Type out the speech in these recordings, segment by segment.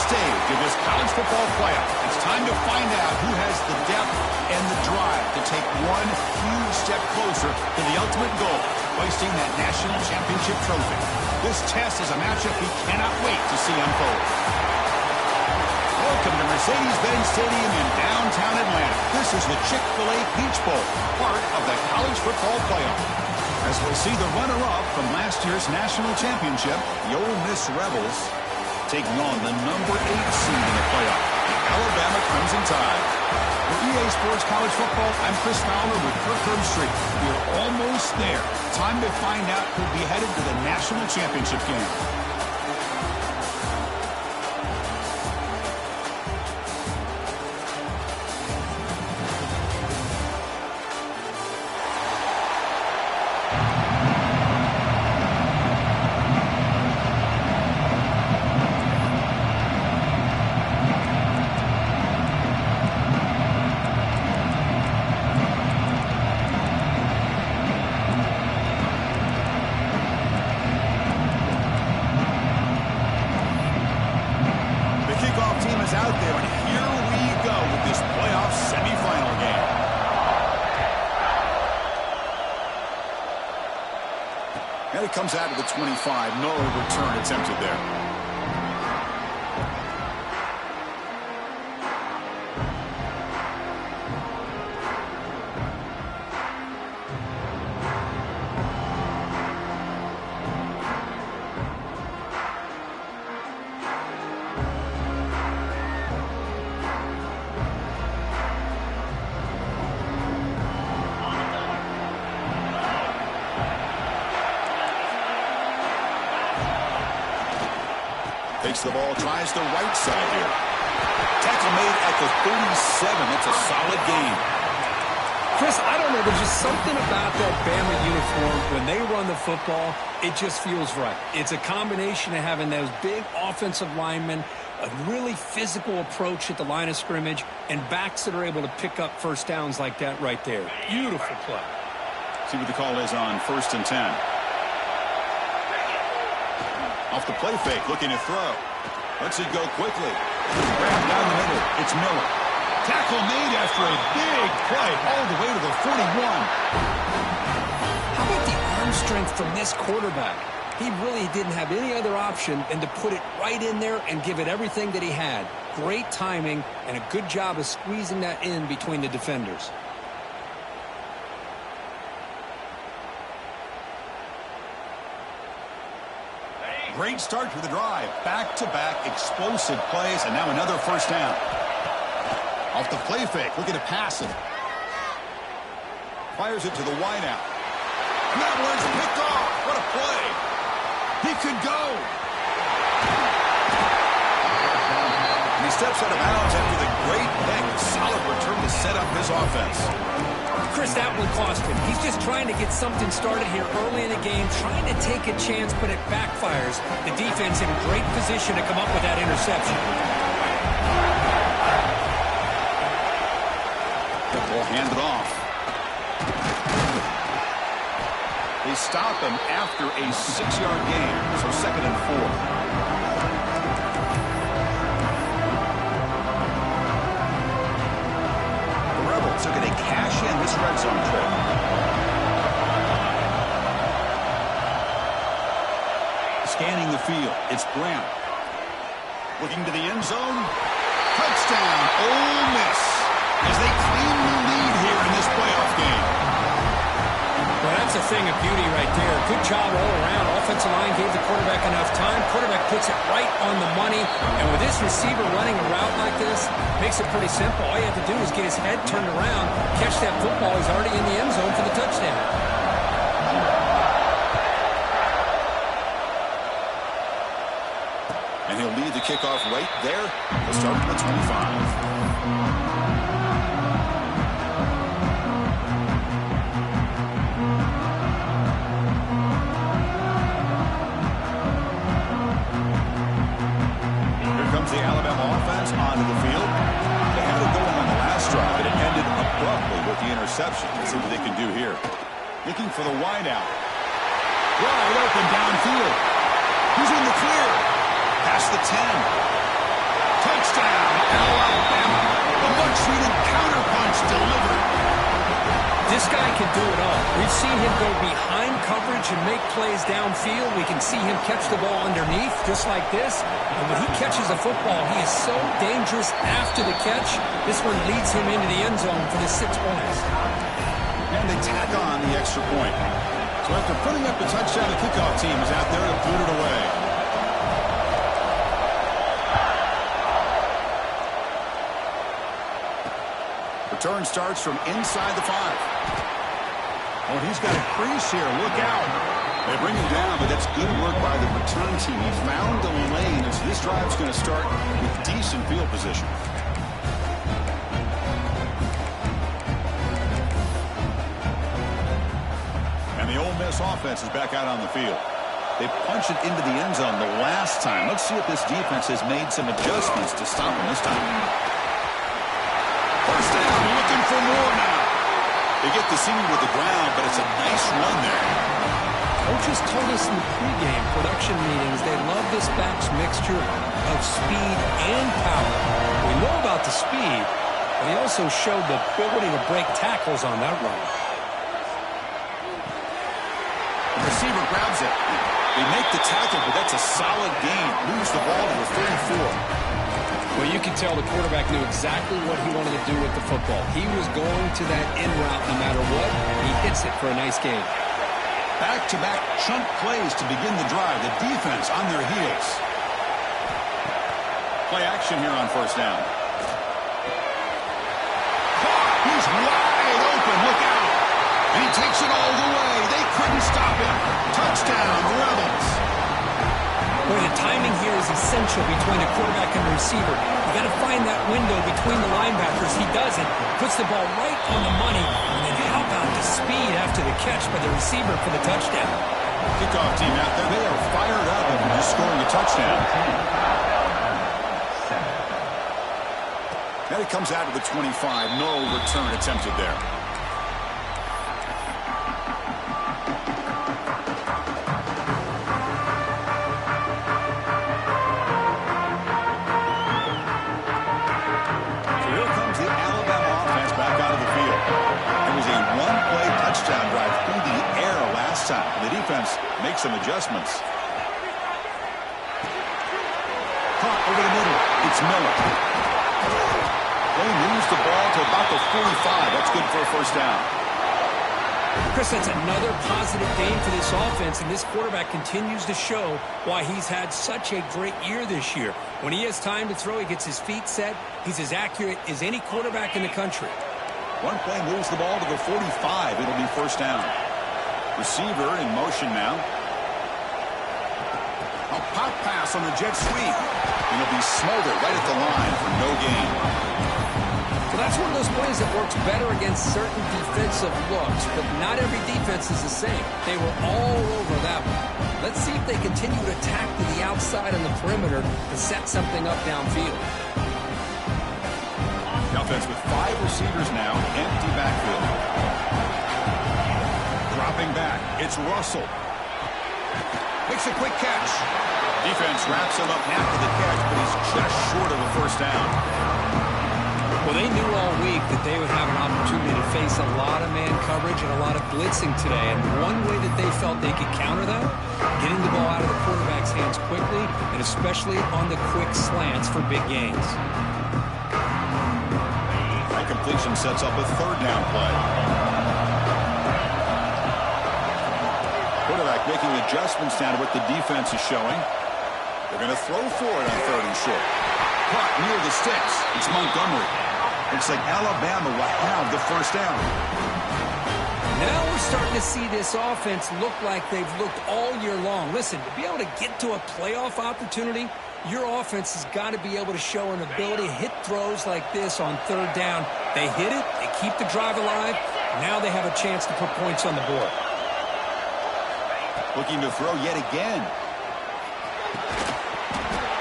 stage of this college football playoff. It's time to find out who has the depth and the drive to take one huge step closer to the ultimate goal, hoisting that national championship trophy. This test is a matchup we cannot wait to see unfold. Welcome to Mercedes-Benz Stadium in downtown Atlanta. This is the Chick-fil-A Peach Bowl, part of the college football playoff. As we'll see the runner-up from last year's national championship, the Ole Miss Rebels, taking on the number 8 seed in the playoff, the Alabama Crimson Tide. For EA Sports College Football, I'm Chris Fowler with Kirk Herbstreit. We're almost there. Time to find out who'll be headed to the national championship game. Out there, and here we go with this playoff semifinal game. And it comes out of the 25. No return attempted there. Takes the ball, tries the right side here. Tackle made at the 37. That's a solid gain. Chris, I don't know. There's just something about that Bama uniform. When they run the football, it just feels right. It's a combination of having those big offensive linemen, a really physical approach at the line of scrimmage, and backs that are able to pick up first downs like that right there. Beautiful play. See what the call is on 1st and 10. Off the play fake, looking to throw. Lets it go quickly. Grab down the middle. It's Miller. Tackle made after a big play all the way to the 41. How about the arm strength from this quarterback? He really didn't have any other option than to put it right in there and give it everything that he had. Great timing and a good job of squeezing that in between the defenders. Great start to the drive. Back-to-back explosive plays, and now another first down. Off the play fake, looking to pass it. Fires it to the wideout. And that one's picked off. What a play. He could go. And he steps out of bounds after the great pick. Solid return to set up his offense. Chris, that one cost him. He's just trying to get something started here early in the game, trying to take a chance, but it backfires. The defense in a great position to come up with that interception. The ball handed off. They stop him after a 6-yard gain, so 2nd and 4. Looking to cash in this red zone trip. Scanning the field, it's Brown. Looking to the end zone. Touchdown, Ole Miss, as they claim the lead here in this playoff game. Well, that's a thing of beauty right there. Good job all around. Offensive line gave the quarterback enough time. Quarterback puts it right on the money. And with this receiver running a route like this, makes it pretty simple. All you have to do is get his head turned around, catch that football. He's already in the end zone for the touchdown. And he'll lead the kickoff right there. He'll start at the 25. The Alabama offense onto the field. They had it going on the last drive, but it ended abruptly with the interception. Let's see what they can do here. Looking for the wideout. Wide open downfield. He's in the clear. Past the 10. Touchdown, Alabama. A much-needed counterpunch delivered. This guy can do it all. We've seen him go behind coverage and make plays downfield. We can see him catch the ball underneath, just like this. And when he catches a football, he is so dangerous after the catch. This one leads him into the end zone for the 6 points. And they tack on the extra point. So after putting up the touchdown, the kickoff team is out there to boot it away. Return starts from inside the 5. Oh, he's got a crease here. Look out. They bring him down, but that's good work by the return team. He found the lane, and so this drive's going to start with decent field position. And the Ole Miss offense is back out on the field. They punched it into the end zone the last time. Let's see if this defense has made some adjustments to stop them this time. First down, looking for more now. They get the senior with the ground, but it's a nice run there. Coaches told us in the pregame production meetings they love this back's mixture of speed and power. We know about the speed, but he also showed the ability to break tackles on that run. The receiver grabs it. They make the tackle, but that's a solid gain. Moves the ball to the 34. Well, you can tell the quarterback knew exactly what he wanted to do with the football. He was going to that in route no matter what. He hits it for a nice gain. Back-to-back chunk plays to begin the drive. The defense on their heels. Play action here on first down. He's wide open. Look out. And he takes it all the way. They couldn't stop him. Touchdown, Rebels. Boy, the timing here is essential between the quarterback and the receiver. You got to find that window between the linebackers. He does it, puts the ball right on the money, and then how about the speed after the catch by the receiver for the touchdown? Kickoff team out there, they are fired up after just scoring a touchdown. Now he comes out to the 25. No return attempted there. The defense makes some adjustments. Caught over the middle. It's Miller. They moves the ball to about the 45. That's good for a first down. Chris, that's another positive game for this offense, and this quarterback continues to show why he's had such a great year this year. When he has time to throw, he gets his feet set. He's as accurate as any quarterback in the country. One play moves the ball to the 45. It'll be first down. Receiver in motion now. A pop pass on the jet sweep. And it'll be smothered right at the line for no gain. Well, that's one of those plays that works better against certain defensive looks, but not every defense is the same. They were all over that one. Let's see if they continue to attack to the outside on the perimeter to set something up downfield. The offense with 5 receivers now, empty backfield. Dropping back, it's Russell. Makes a quick catch. Defense wraps him up after the catch, but he's just short of a first down. Well, they knew all week that they would have an opportunity to face a lot of man coverage and a lot of blitzing today. And one way that they felt they could counter that, getting the ball out of the quarterback's hands quickly, and especially on the quick slants for big gains. That completion sets up a third down play. Quarterback making adjustments down to what the defense is showing. They're going to throw for it on 3rd and short. Caught near the sticks. It's Montgomery. Looks like Alabama will have the first down. Now we're starting to see this offense look like they've looked all year long. Listen, to be able to get to a playoff opportunity, your offense has got to be able to show an ability to hit throws like this on 3rd down. They hit it, they keep the drive alive, now they have a chance to put points on the board. Looking to throw yet again.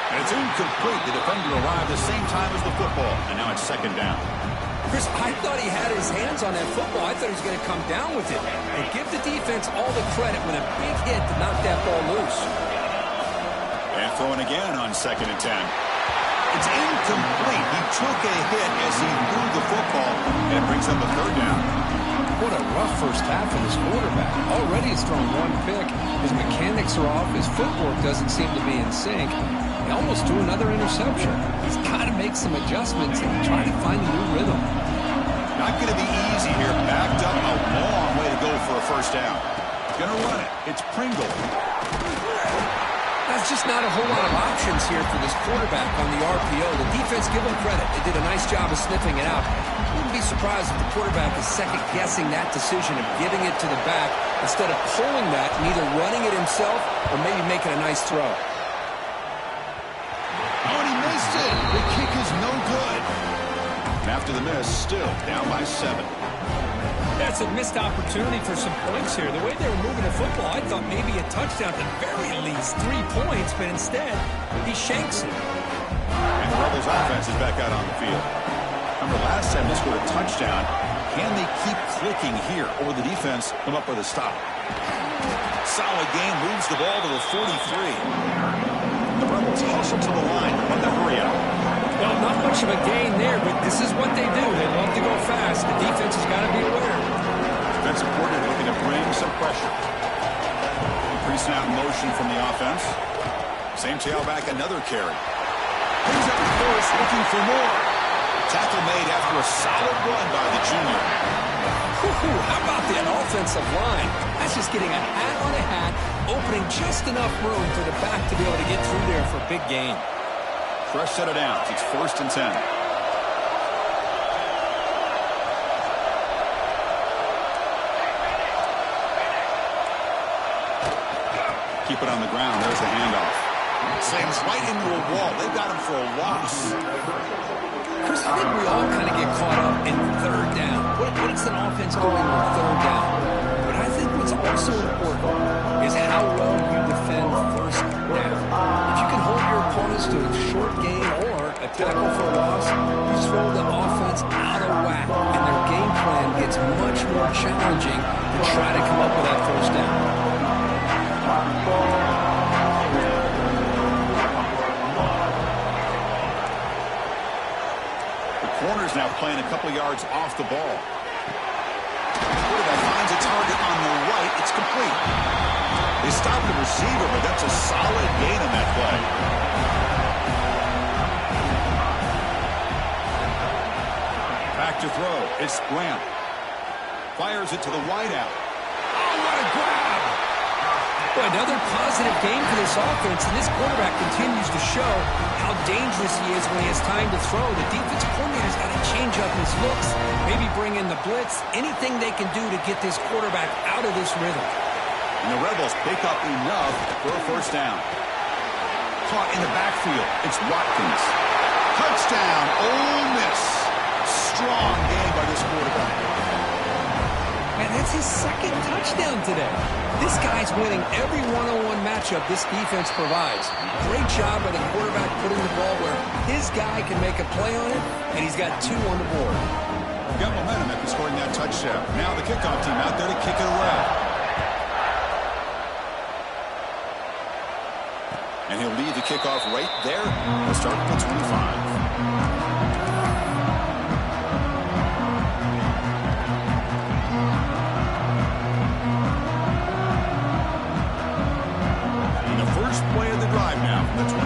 And it's incomplete. The defender arrived the same time as the football. And now it's 2nd down. Chris, I thought he had his hands on that football. I thought he was going to come down with it. And give the defense all the credit with a big hit to knock that ball loose. And throwing again on 2nd and 10. It's incomplete. He took a hit as he threw the football, and it brings up a third down. What a rough first half for this quarterback. Already he's thrown one pick. His mechanics are off. His footwork doesn't seem to be in sync. He almost threw another interception. He's got to make some adjustments and try to find a new rhythm. Not going to be easy here. Backed up a long way to go for a first down. Going to run it. It's Pringle. There's just not a whole lot of options here for this quarterback on the RPO. The defense, give them credit. They did a nice job of sniffing it out. Wouldn't be surprised if the quarterback is second-guessing that decision of giving it to the back instead of pulling that and either running it himself or maybe making a nice throw. Oh, and he missed it. The kick is no good. And after the miss, still down by 7. That's a missed opportunity for some points here. The way they were moving the football, I thought maybe a touchdown at the very least, 3 points, but instead, he shanks it. And the Rebels offense is back out on the field. Remember, last time they scored a touchdown. Can they keep clicking here, or will the defense come up with a stop? Solid game, moves the ball to the 43. The Rebels hustle to the line on the hurry out. Well, not much of a gain there, but this is what they do. They love to go fast. The defense has got to be aware. Defensive coordinator looking to bring some pressure. Pre-snap motion from the offense. Same tailback, another carry. Brings up the first, looking for more. Tackle made after a solid run by the junior. How about that offensive line? That's just getting a hat on a hat, opening just enough room for the back to be able to get through there for a big gain. Fresh set of downs. It's 1st and 10. Keep it on the ground. There's the handoff. Slams right into a wall. They've got him for a loss. Chris, I think we all kind of get caught up in 3rd down. What makes an offense going on 3rd down? But I think what's also important is how well you defend 1st down. If you can hold your opponents to a short gain or a tackle for a loss, you throw the offense out of whack, and their game plan gets much more challenging to try to come up with that 1st down. Corner's now playing a couple yards off the ball. Quarterback finds a target on the right. It's complete. They stopped the receiver, but that's a solid gain on that play. Back to throw. It's Grant. Fires it to the wideout. Oh, what a grab! Well, another positive game for this offense, and this quarterback continues to show how dangerous he is when he has time to throw. The defensive coordinator's got to change up his looks, maybe bring in the blitz, anything they can do to get this quarterback out of this rhythm. And the Rebels pick up enough for a 1st down. Caught in the backfield. It's Watkins. Touchdown, Ole Miss. Strong game by this quarterback. Man, that's his 2nd touchdown today. This guy's winning every one-on-one matchup this defense provides. Great job by the quarterback putting the ball where his guy can make a play on it, and he's got 2 on the board. Got momentum after scoring that touchdown. Now the kickoff team out there to kick it away. And he'll lead the kickoff right there. He'll start at the 25. Play of the drive now from the 25.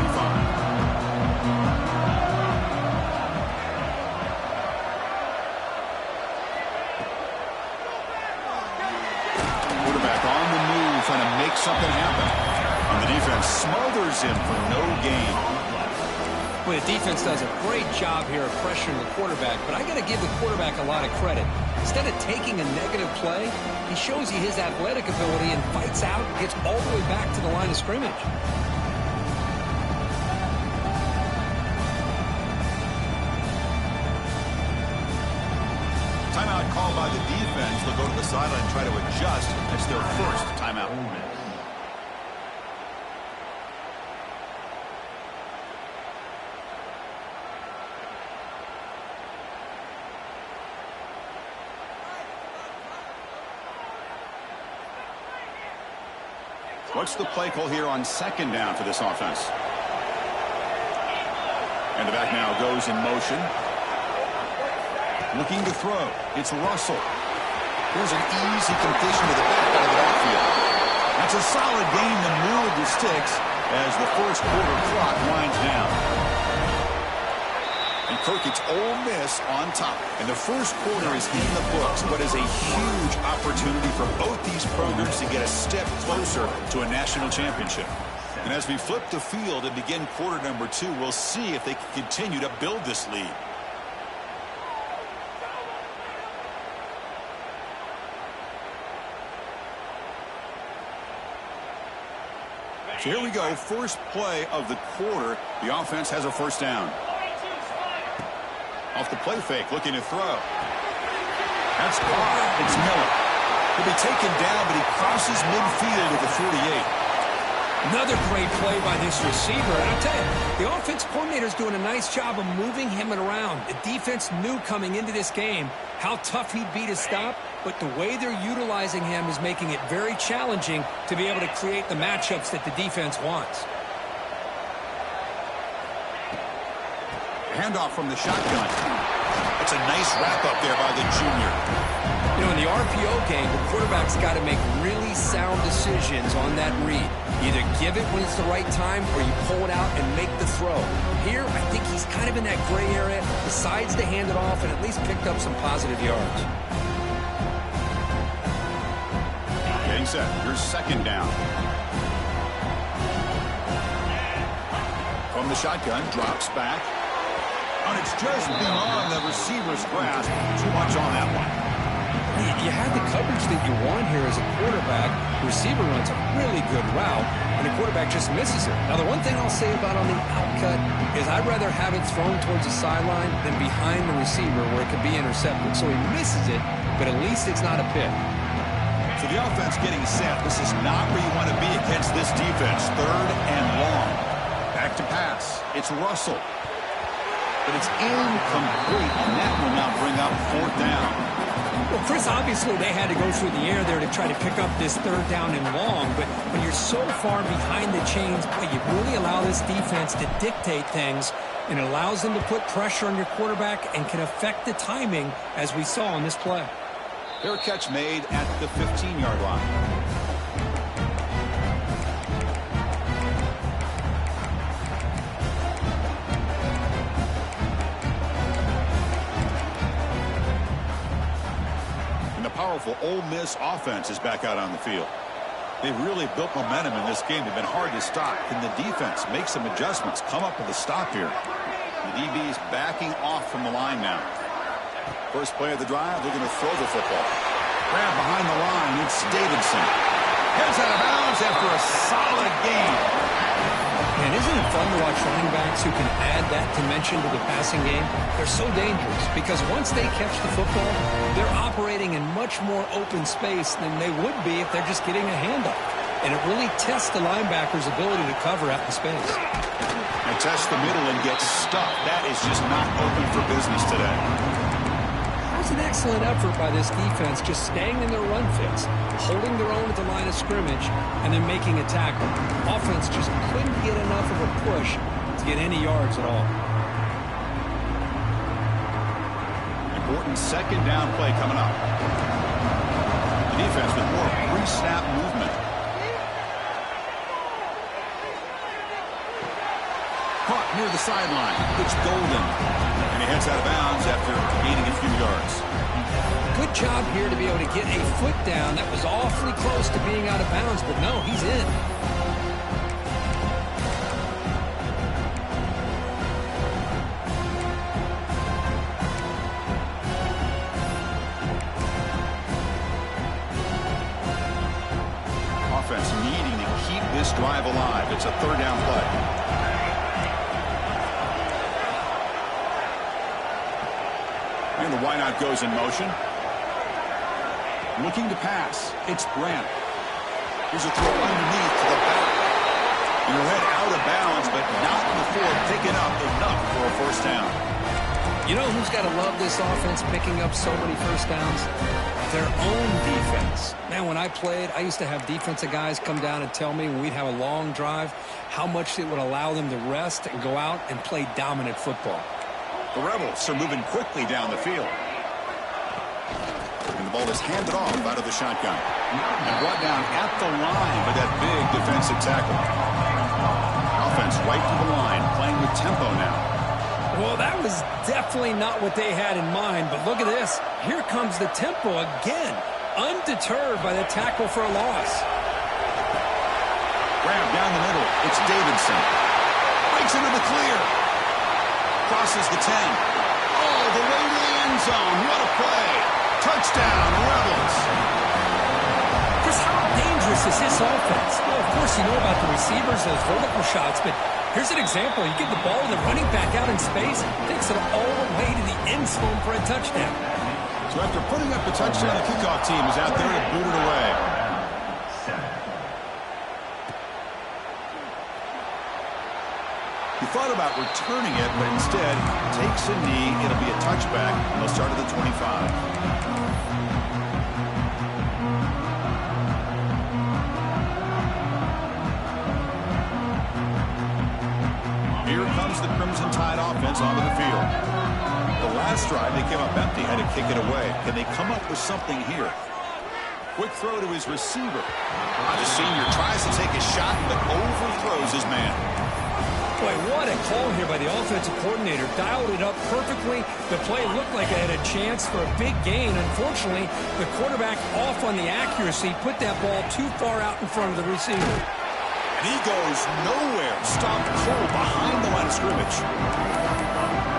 Quarterback on the move, trying to make something happen. And the defense smothers him for no gain. Well, the defense does a great job here of pressuring the quarterback, but I got to give the quarterback a lot of credit. Instead of taking a negative play, he shows you his athletic ability and fights out and gets all the way back to the line of scrimmage. Timeout called by the defense. They'll go to the sideline and try to adjust. That's their 1st timeout. What's the play call here on 2nd down for this offense? And the back now goes in motion. Looking to throw. It's Russell. Here's an easy completion to the back out of the backfield. That's a solid gain to move the sticks as the first quarter clock winds down. And Kirk, it's Ole Miss on top. And the first quarter is in the books. What is a huge opportunity for both these programs to get a step closer to a national championship. And as we flip the field and begin quarter number 2, we'll see if they can continue to build this lead. So here we go, first play of the quarter. The offense has a first down. Off the play fake, looking to throw. That's caught. It's Miller. He'll be taken down, but he crosses midfield at the 48. Another great play by this receiver. And I'll tell you, the offense coordinator is doing a nice job of moving him around. The defense knew coming into this game how tough he'd be to stop, but the way they're utilizing him is making it very challenging to be able to create the matchups that the defense wants. Handoff from the shotgun. It's a nice wrap-up there by the junior. You know, in the RPO game, the quarterback's got to make really sound decisions on that read. Either give it when it's the right time or you pull it out and make the throw. Here, I think he's kind of in that gray area, decides to hand it off and at least picked up some positive yards. Getting set. Here's second down. From the shotgun, drops back. And it's just beyond the receiver's grasp. Too much on that one. You had the coverage that you want here as a quarterback. The receiver runs a really good route, and the quarterback just misses it. Now, the one thing I'll say about on the outcut is I'd rather have it thrown towards the sideline than behind the receiver where it could be intercepted. So he misses it, but at least it's not a pick. So the offense getting set. This is not where you want to be against this defense. Third and long. Back to pass. It's Russell. But it's incomplete, and that will now bring up fourth down. Well, Chris, obviously they had to go through the air there to try to pick up this third down and long, but when you're so far behind the chains, boy, you really allow this defense to dictate things, and it allows them to put pressure on your quarterback and can affect the timing, as we saw on this play. Fair catch made at the 15-yard line. Powerful Ole Miss offense is back out on the field. They've really built momentum in this game. They've been hard to stop. Can the defense make some adjustments? Come up with a stop here. The DB's backing off from the line now. First play of the drive, they're going to throw the football. Grab behind the line, it's Davidson. Heads out of bounds after a solid game. And isn't it fun to watch running backs who can add that dimension to the passing game? They're so dangerous because once they catch the football, they're operating in much more open space than they would be if they're just getting a handoff. And it really tests the linebacker's ability to cover out in space. And test the middle and get stuck. That is just not open for business today. That was an excellent effort by this defense, just staying in their run fits, holding their own at the line of scrimmage, and then making a tackle. Offense just couldn't get enough of a push to get any yards at all. Important second down play coming up. The defense with more pre-snap movement. Caught near the sideline. It's Golden. And he heads out of bounds after gaining a few yards. Good job here to be able to get a foot down. That was awfully close to being out of bounds, but no, he's in. Offense needing to keep this drive alive. It's a third down play. And the wideout goes in motion. Looking to pass. It's Grant. Here's a throw underneath to the back. And he'll head out of bounds, but not before picking up enough for a first down. You know who's got to love this offense picking up so many first downs? their own defense. Man, when I played, I used to have defensive guys come down and tell me when we'd have a long drive how much it would allow them to rest and go out and play dominant football. The Rebels are moving quickly down the field. And the ball is handed off out of the shotgun. And brought down at the line by that big defensive tackle. Offense right to the line, playing with tempo now. Well, that was definitely not what they had in mind, but look at this. Here comes the tempo again, undeterred by the tackle for a loss. Grab down the middle. It's Davidson. Breaks into the clear. Crosses the 10. All the way to the end zone. What a play. Touchdown, Rebels. Chris, how dangerous is this offense? Well, of course, you know about the receivers, those vertical shots, but here's an example. You give the ball to the running back out in space, takes it all the way to the end zone for a touchdown. So after putting up the touchdown, the kickoff team is out there to boot it away. He thought about returning it, but instead takes a knee. It'll be a touchback, and they'll start at the 25. Here comes the Crimson Tide offense onto the field. The last drive, they came up empty, had to kick it away. Can they come up with something here? Quick throw to his receiver. The senior tries to take a shot, but overthrows his man. Boy, what a call here by the offensive coordinator. Dialed it up perfectly. The play looked like it had a chance for a big gain. Unfortunately, the quarterback off on the accuracy, put that ball too far out in front of the receiver. And he goes nowhere. Stopped cold behind the line of scrimmage.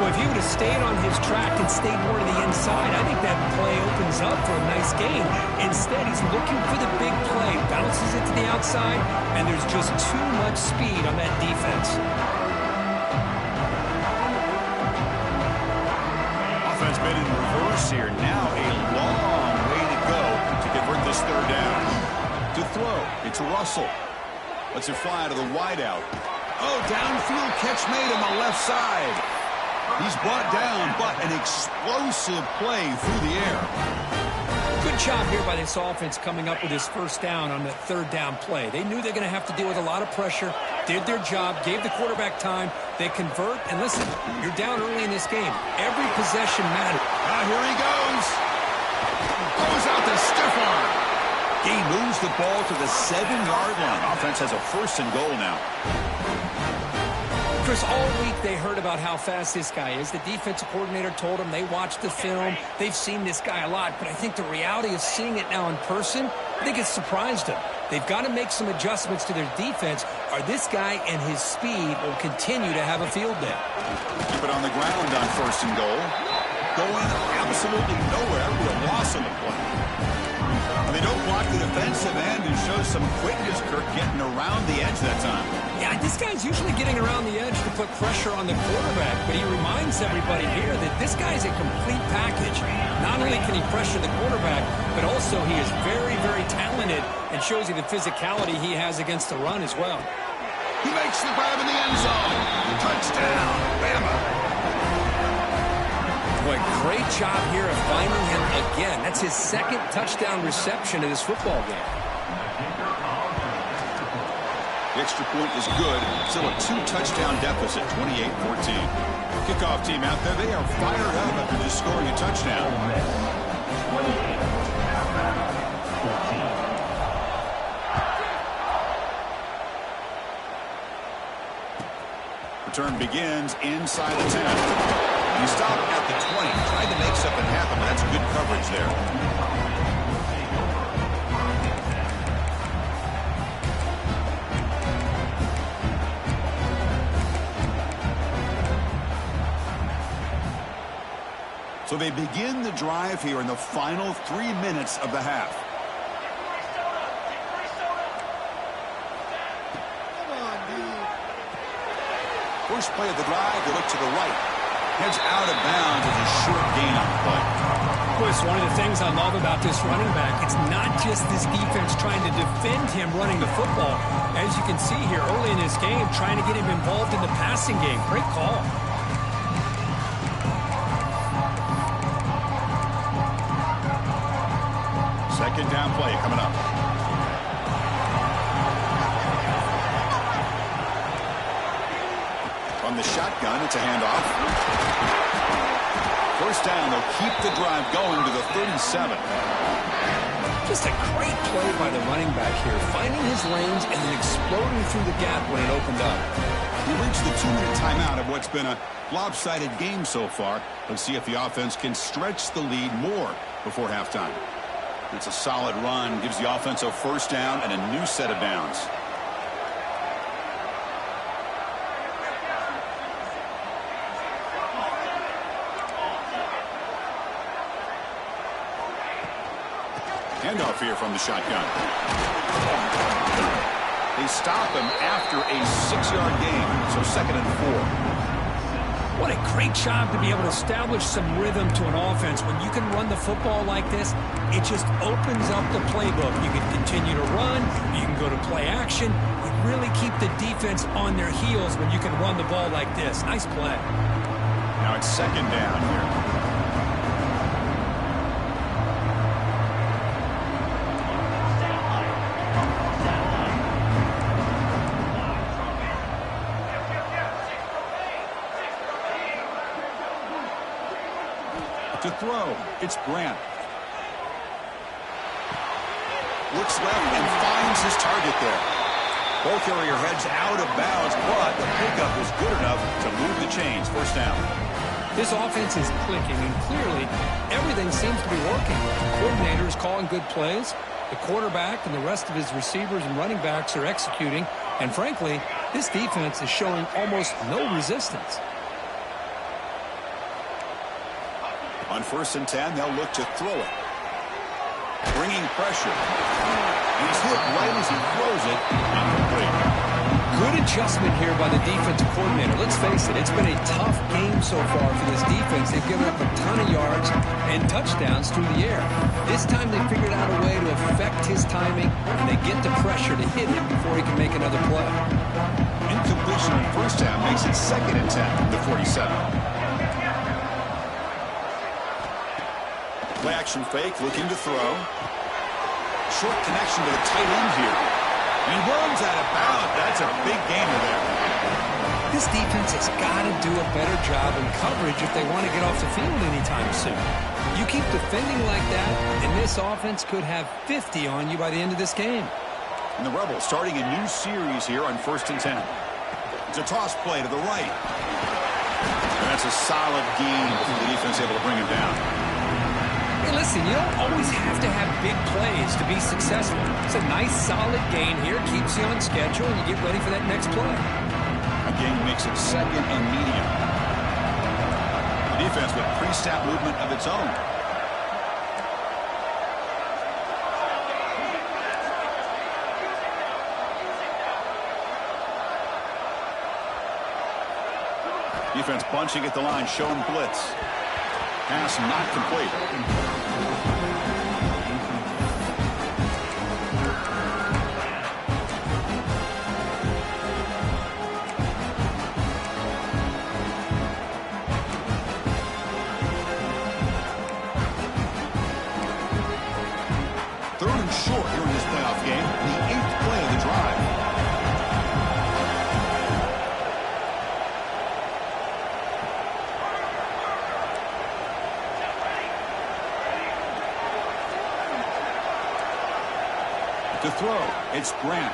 Well, if he would have stayed on his track and stayed more to the inside, I think that play opens up for a nice gain. Instead, he's looking for the big play. Bounces it to the outside, and there's just too much speed on that defense. Offense made in reverse here. Now a long way to go to convert this third down. To throw, it's Russell. Lets it fly out of the wideout. Oh, downfield catch made on the left side. He's brought down, but an explosive play through the air. Good job here by this offense coming up with his first down on that third down play. They knew they're going to have to deal with a lot of pressure, did their job, gave the quarterback time. They convert, and listen, you're down early in this game. Every possession matters. Now here he goes. Goes out the stiff arm. He moves the ball to the 7-yard line. Offense has a first and goal now. Chris, all week they heard about how fast this guy is. The defensive coordinator told them they watched the film. They've seen this guy a lot, but I think the reality of seeing it now in person, I think it's surprised them. They've got to make some adjustments to their defense, or this guy and his speed will continue to have a field day. Keep it on the ground on first and goal. Going absolutely nowhere. It'll be a loss on the play. They don't block the defensive end and show some quickness, Kirk, getting around the edge that time. Yeah, this guy's usually getting around the edge to put pressure on the quarterback, but he reminds everybody here that this guy's a complete package. Not only can he pressure the quarterback, but also he is very, very talented and shows you the physicality he has against the run as well. He makes the grab in the end zone. Touchdown, Bama. Boy, great job here of finding him again. That's his second touchdown reception of this football game. The extra point is good. Still a 2-touchdown deficit, 28-14. Kickoff team out there, they are fired up after just scoring a touchdown. Return begins inside the 10. You stop at the 20. Tried to make something happen, but that's good coverage there. So they begin the drive here in the final 3 minutes of the half. First play of the drive, they look to the right. Heads out of bounds with a short gain on the play. Of course, one of the things I love about this running back, it's not just this defense trying to defend him running the football. As you can see here early in this game, trying to get him involved in the passing game. Great call. second down play coming up. From the shotgun, it's a handoff. First down, they'll keep the drive going to the 37. Just a great play by the running back here, finding his lanes and then exploding through the gap when it opened up. We reached the 2-minute timeout of what's been a lopsided game so far. Let's see if the offense can stretch the lead more before halftime. It's a solid run, gives the offense a first down and a new set of downs. Handoff here from the shotgun. They stop him after a 6-yard gain, so 2nd and 4. What a great job to be able to establish some rhythm to an offense. When you can run the football like this, it just opens up the playbook. You can continue to run. You can go to play action. You really keep the defense on their heels when you can run the ball like this. Nice play. Now it's 2nd down here. To throw, it's Grant. Looks left and finds his target there. Ball carrier heads out of bounds, but the pickup was good enough to move the chains. First down. This offense is clicking, and clearly everything seems to be working. The coordinator is calling good plays. The quarterback and the rest of his receivers and running backs are executing. And frankly, this defense is showing almost no resistance. On 1st and 10, they'll look to throw it. Bringing pressure. He's hit right as he throws it. Incomplete. Good adjustment here by the defensive coordinator. Let's face it, it's been a tough game so far for this defense. They've given up a ton of yards and touchdowns through the air. This time they figured out a way to affect his timing, and they get the pressure to hit him before he can make another play. Incompletion on 1st down makes it 2nd and 10, the 47. Play action fake, looking to throw. Short connection to the tight end here. He runs out of bounds. That's a big gainer there. This defense has got to do a better job in coverage if they want to get off the field anytime soon. You keep defending like that, and this offense could have 50 on you by the end of this game. And the Rebels starting a new series here on 1st and 10. It's a toss play to the right. And that's a solid gain before the defense able to bring him down. Hey, listen, you don't always have to have big plays to be successful. It's a nice, solid gain here. Keeps you on schedule, and you get ready for that next play. A gain makes it 2nd and medium. The defense with pre-snap movement of its own. Defense bunching at the line, showing blitz. Pass not complete. Third and short here in this playoff game, the 8th play of the drive. To throw, it's Grant.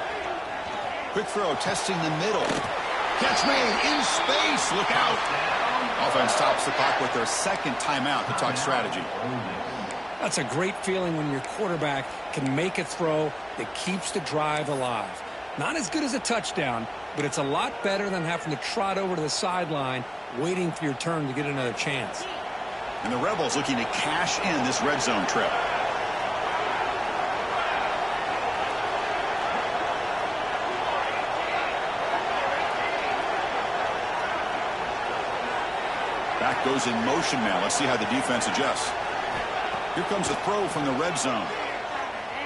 Quick throw, testing the middle. Catch made in space, look out. Offense stops the clock with their 2nd timeout to talk strategy. That's a great feeling when your quarterback can make a throw that keeps the drive alive. Not as good as a touchdown, but it's a lot better than having to trot over to the sideline waiting for your turn to get another chance. And the Rebels looking to cash in this red zone trip. Back goes in motion now. Let's see how the defense adjusts. Here comes a throw from the red zone.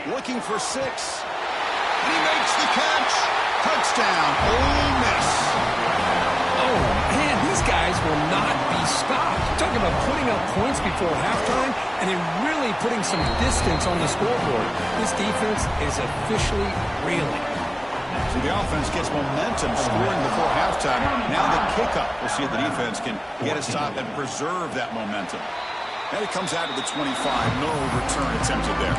Looking for 6. And he makes the catch. Touchdown, Ole Miss. Oh, man, these guys will not be stopped. Talking about putting up points before halftime, and then really putting some distance on the scoreboard. This defense is officially reeling. So the offense gets momentum scoring before halftime. Now the kickoff. We'll see if the defense can get a stop and preserve that momentum. And it comes out of the 25. No return attempted there.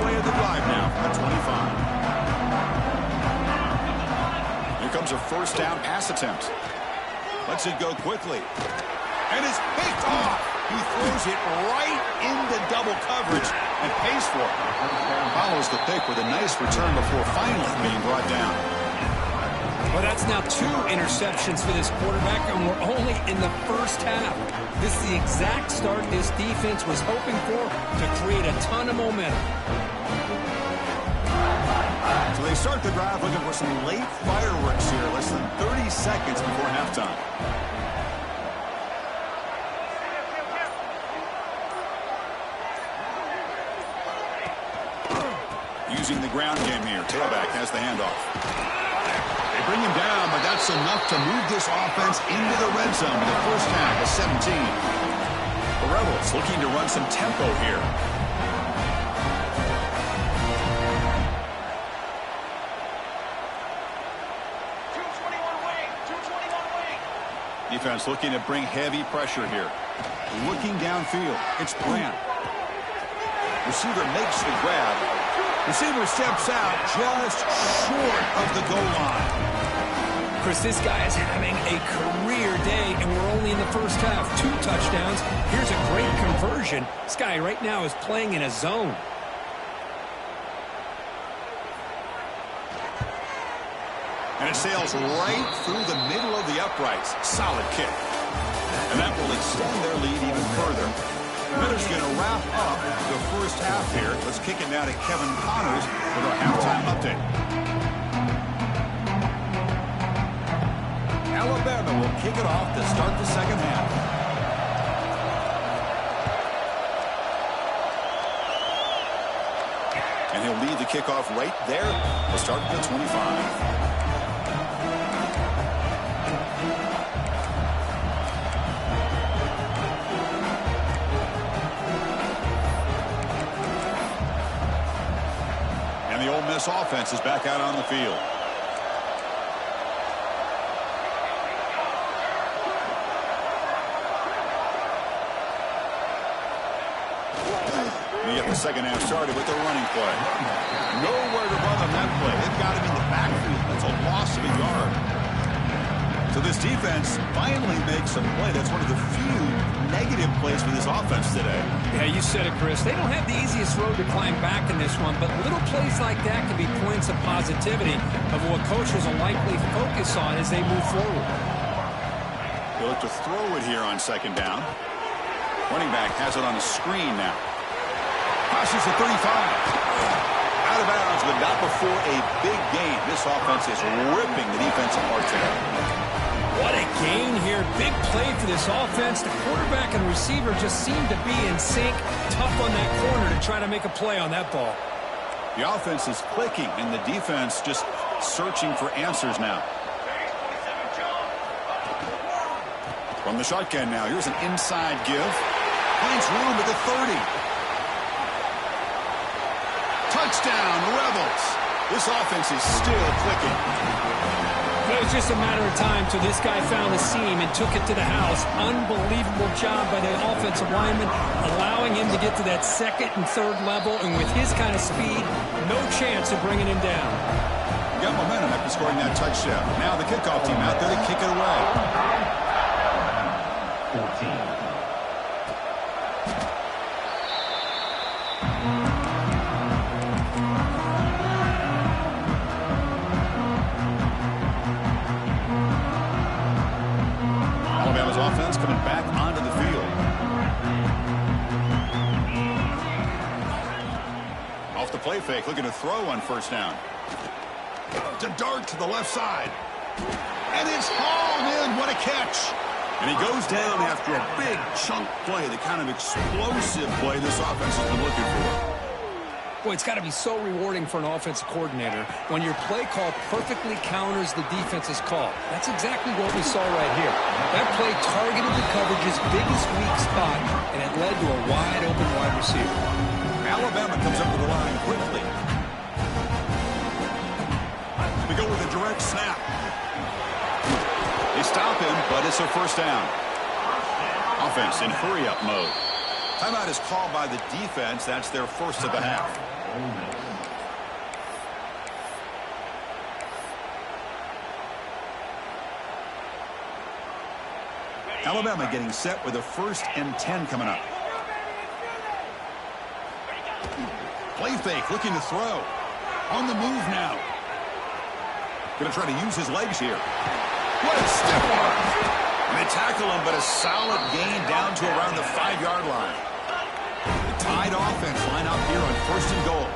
Play of the drive now from the 25. Here comes a first down pass attempt. Lets it go quickly. And it's picked off. He throws it right into double coverage and pays for it. Follows the pick with a nice return before finally being brought down. Well, that's now 2 interceptions for this quarterback, and we're only in the first half. This is the exact start this defense was hoping for to create a ton of momentum. So they start the drive looking for some late fireworks here, less than 30 seconds before halftime. Using the ground game here. Tailback has the handoff. They bring him down, but that's enough to move this offense into the red zone in the first half of 17. The Rebels looking to run some tempo here. Defense looking to bring heavy pressure here. Looking downfield. It's Plant. Receiver makes the grab. Receiver steps out just short of the goal line. Chris, this guy is having a career day, and we're only in the first half. 2 touchdowns. Here's a great conversion. This guy right now is playing in a zone. And it sails right through the middle of the uprights. Solid kick. And that will extend their lead even further. Minnesota going to wrap up the first half here. Let's kick it now to Kevin Connors with our halftime update. Alabama will kick it off to start the second half. And he'll lead the kickoff right there. We'll start at the 25. The Ole Miss offense is back out on the field. We get the second half started with the running play. Nowhere to run on that play. They've got him in the backfield. That's a loss of a yard. So this defense finally makes a play. That's one of the few negative plays for this offense today. Yeah, you said it, Chris. They don't have the easiest road to climb back in this one, but little plays like that can be points of positivity of what coaches will likely focus on as they move forward. They'll look to throw it here on second down. Running back has it on the screen now. Passes the 35. Out of bounds, but not before a big gain. This offense is ripping the defense apart today. What a gain here. Big play for this offense. The quarterback and receiver just seem to be in sync. Tough on that corner to try to make a play on that ball. The offense is clicking, and the defense just searching for answers now. From the shotgun now, here's an inside give. Finds room at the 30. Touchdown, Rebels. This offense is still clicking. It was just a matter of time till this guy found the seam and took it to the house. Unbelievable job by the offensive lineman, allowing him to get to that second and third level. And with his kind of speed, no chance of bringing him down. Got momentum after scoring that touchdown. Now the kickoff team out there to kick it away. 14. Offense coming back onto the field. Off the play fake, looking to throw on first down. To dart to the left side. And it's hauled in. What a catch. And he goes down after a big chunk play, the kind of explosive play this offense has been looking for. Boy, it's got to be so rewarding for an offensive coordinator when your play call perfectly counters the defense's call. That's exactly what we saw right here. That play targeted the coverage's biggest weak spot, and it led to a wide-open wide receiver. Alabama comes up to the line quickly. We go with a direct snap. They stop him, but it's a first down. Offense in hurry-up mode. Timeout is called by the defense. That's their first of the half. Alabama getting set with a 1st and 10 coming up. Play fake, looking to throw. On the move now. Going to try to use his legs here. What a stiff arm. And they tackle him, but a solid gain down to around the 5-yard line. The Tide offense line up here on 1st and goal.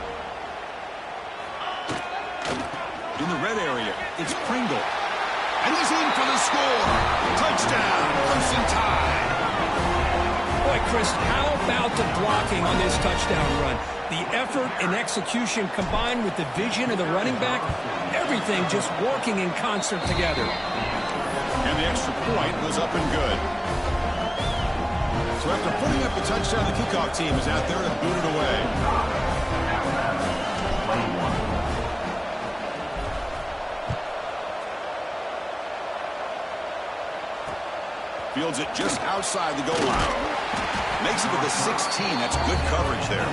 In the red area, it's Pringle. And he's in for the score. Touchdown, Crimson Tide. Boy, Chris, how about the blocking on this touchdown run? The effort and execution combined with the vision of the running back, everything just working in concert together. And the extra point was up and good. So after putting up the touchdown, the kickoff team is out there to boot it away. Fields it just outside the goal line. Makes it to the 16. That's good coverage there.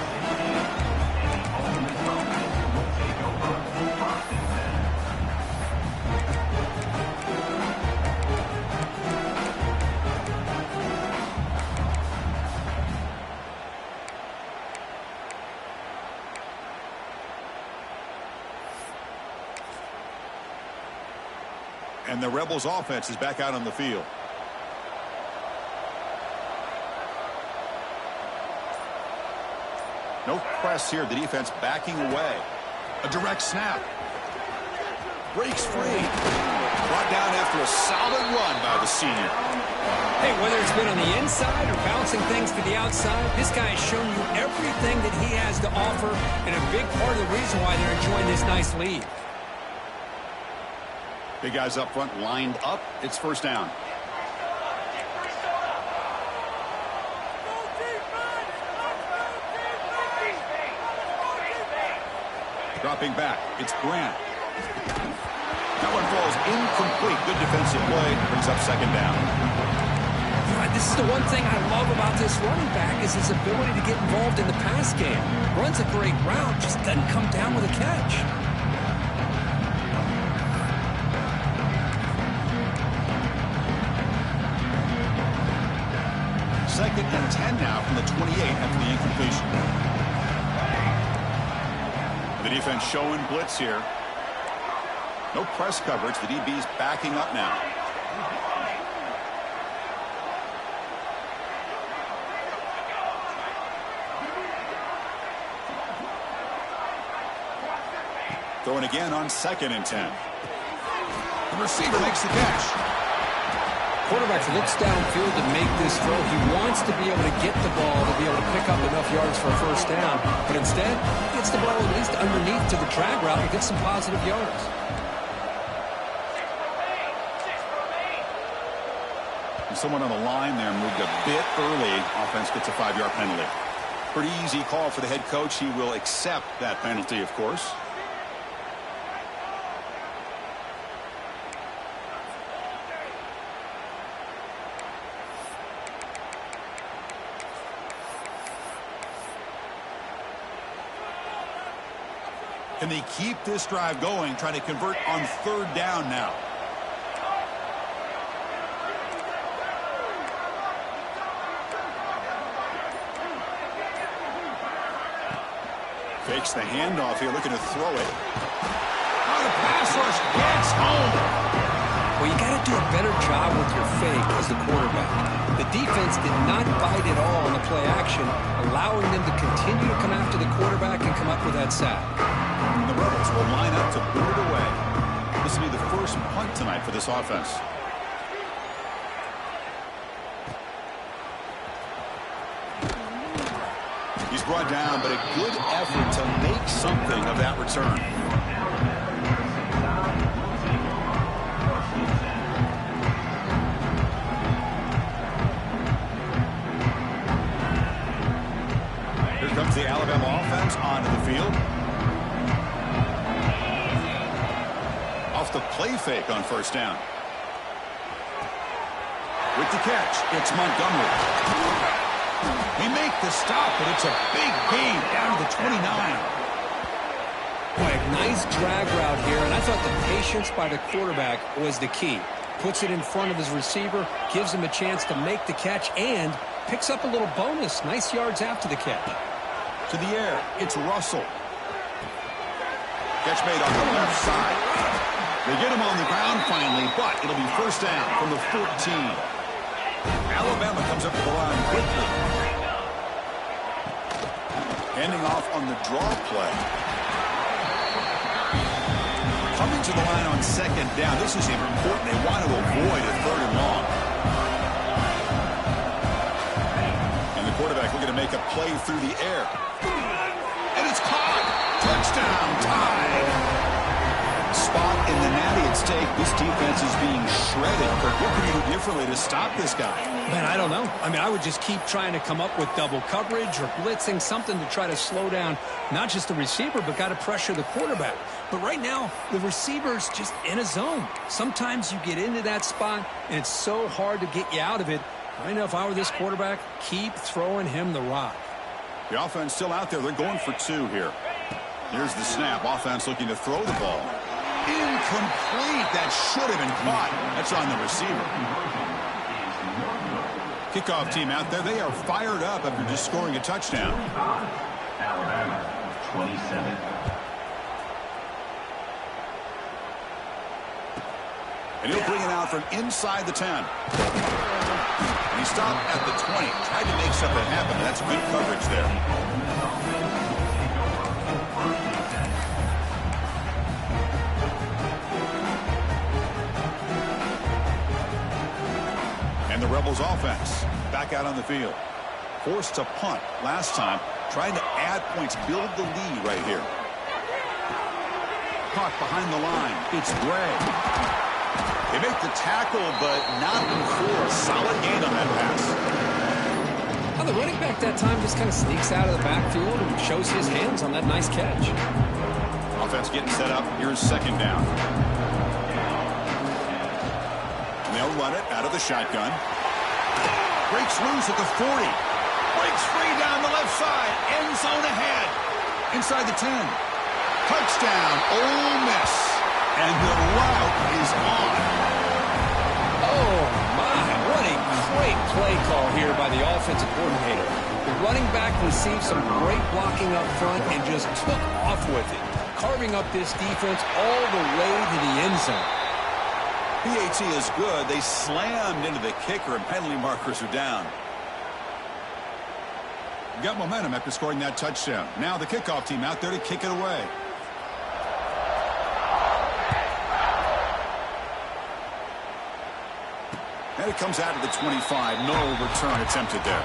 And the Rebels offense is back out on the field. No press here. The defense backing away. A direct snap. Breaks free. Brought down after a solid run by the senior. Hey, whether it's been on the inside or bouncing things to the outside, this guy has shown you everything that he has to offer, and a big part of the reason why they're enjoying this nice lead. Big guys up front lined up. It's first down. Dropping back, it's Grant. That one falls incomplete. Good defensive play. Brings up second down. This is the one thing I love about this running back is his ability to get involved in the pass game. Runs a great route, just doesn't come down with a catch. Second and 10 now from the 28 after the incompletion. The defense showing blitz here. No press coverage. The DB's backing up now. Throwing again on 2nd and 10. The receiver makes the catch. Quarterback looks downfield to make this throw. He wants to be able to get the ball to be able to pick up enough yards for a first down. But instead, he gets the ball at least underneath to the drag route and gets some positive yards. And someone on the line there moved a bit early. Offense gets a 5-yard penalty. Pretty easy call for the head coach. He will accept that penalty, of course. Can they keep this drive going, trying to convert on 3rd down now? Fakes the handoff here, looking to throw it. Oh, the pass rush gets home. Well, you got to do a better job with your fake as the quarterback. The defense did not bite at all in the play action, allowing them to continue to come after the quarterback and come up with that sack. The Rebels will line up to boot it away. This will be the first punt tonight for this offense. brought down, but a good effort to make something of that return. Here comes the Alabama offense onto the field. Off the play fake on first down. With the catch, it's Montgomery. They make the stop, but it's a big gain down to the 29. Boy, a nice drag route here, and I thought the patience by the quarterback was the key. Puts it in front of his receiver, gives him a chance to make the catch, and picks up a little bonus. Nice yards after the catch. To the air, it's Russell. Catch made on the left side. They get him on the ground finally, but it'll be first down from the 14. Alabama comes up to the line quickly. Handing off on the draw play. Coming to the line on second down. This is important. They want to avoid a third and long. And the quarterback looking to make a play through the air. And it's caught. Touchdown, tied. Spot in the natty at stake. This defense is being shredded. Kirk, what can you do differently to stop this guy? Man, I don't know. I mean, I would just keep trying to come up with double coverage or blitzing, something to try to slow down not just the receiver, but got to pressure the quarterback. But right now, the receiver's just in a zone. Sometimes you get into that spot, and it's so hard to get you out of it. Right now, if I were this quarterback, keep throwing him the rock. The offense still out there. They're going for two here. Here's the snap. Offense looking to throw the ball. Incomplete. That should have been caught. That's on the receiver. Kickoff team out there. They are fired up after just scoring a touchdown. Alabama, 27. And he'll bring it out from inside the 10. And he stopped at the 20. Tried to make something happen. That's good coverage there. And the Rebels offense back out on the field. Forced to punt last time. Trying to add points, build the lead right here. Caught behind the line. It's Gray. They make the tackle, but not before. Solid gain on that pass. Well, the running back that time just kind of sneaks out of the backfield and shows his hands on that nice catch. Offense getting set up. Here's second down. They'll run it out of the shotgun. Breaks loose at the 40. Breaks free down the left side. End zone ahead. Inside the 10. Touchdown, Ole Miss. And the route is on. Oh, my. What a great play call here by the offensive coordinator. The running back received some great blocking up front and just took off with it, carving up this defense all the way to the end zone. PAT is good. They slammed into the kicker, and penalty markers are down. Got momentum after scoring that touchdown. Now the kickoff team out there to kick it away. And it comes out to the 25. No return attempted there.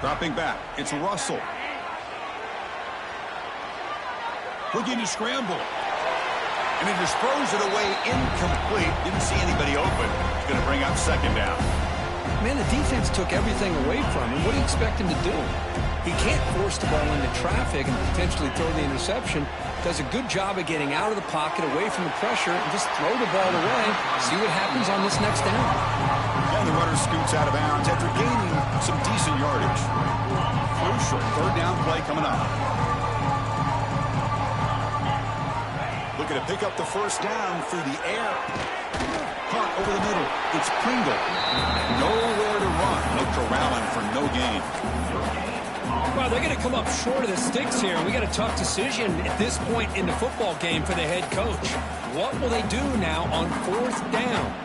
Dropping back, it's Russell. Looking to scramble. And he just throws it away incomplete. Didn't see anybody open. He's going to bring up second down. Man, the defense took everything away from him. What do you expect him to do? He can't force the ball into traffic and potentially throw the interception. Does a good job of getting out of the pocket, away from the pressure, and just throw the ball away. See what happens on this next down. And the runner scoots out of bounds after gaining some decent yardage. Crucial third down play coming up. Looking to pick up the first down through the air. Caught over the middle. It's Pringle. Nowhere to run. No corralling for no gain. Well, they're going to come up short of the sticks here. We got a tough decision at this point in the football game for the head coach. What will they do now on fourth down?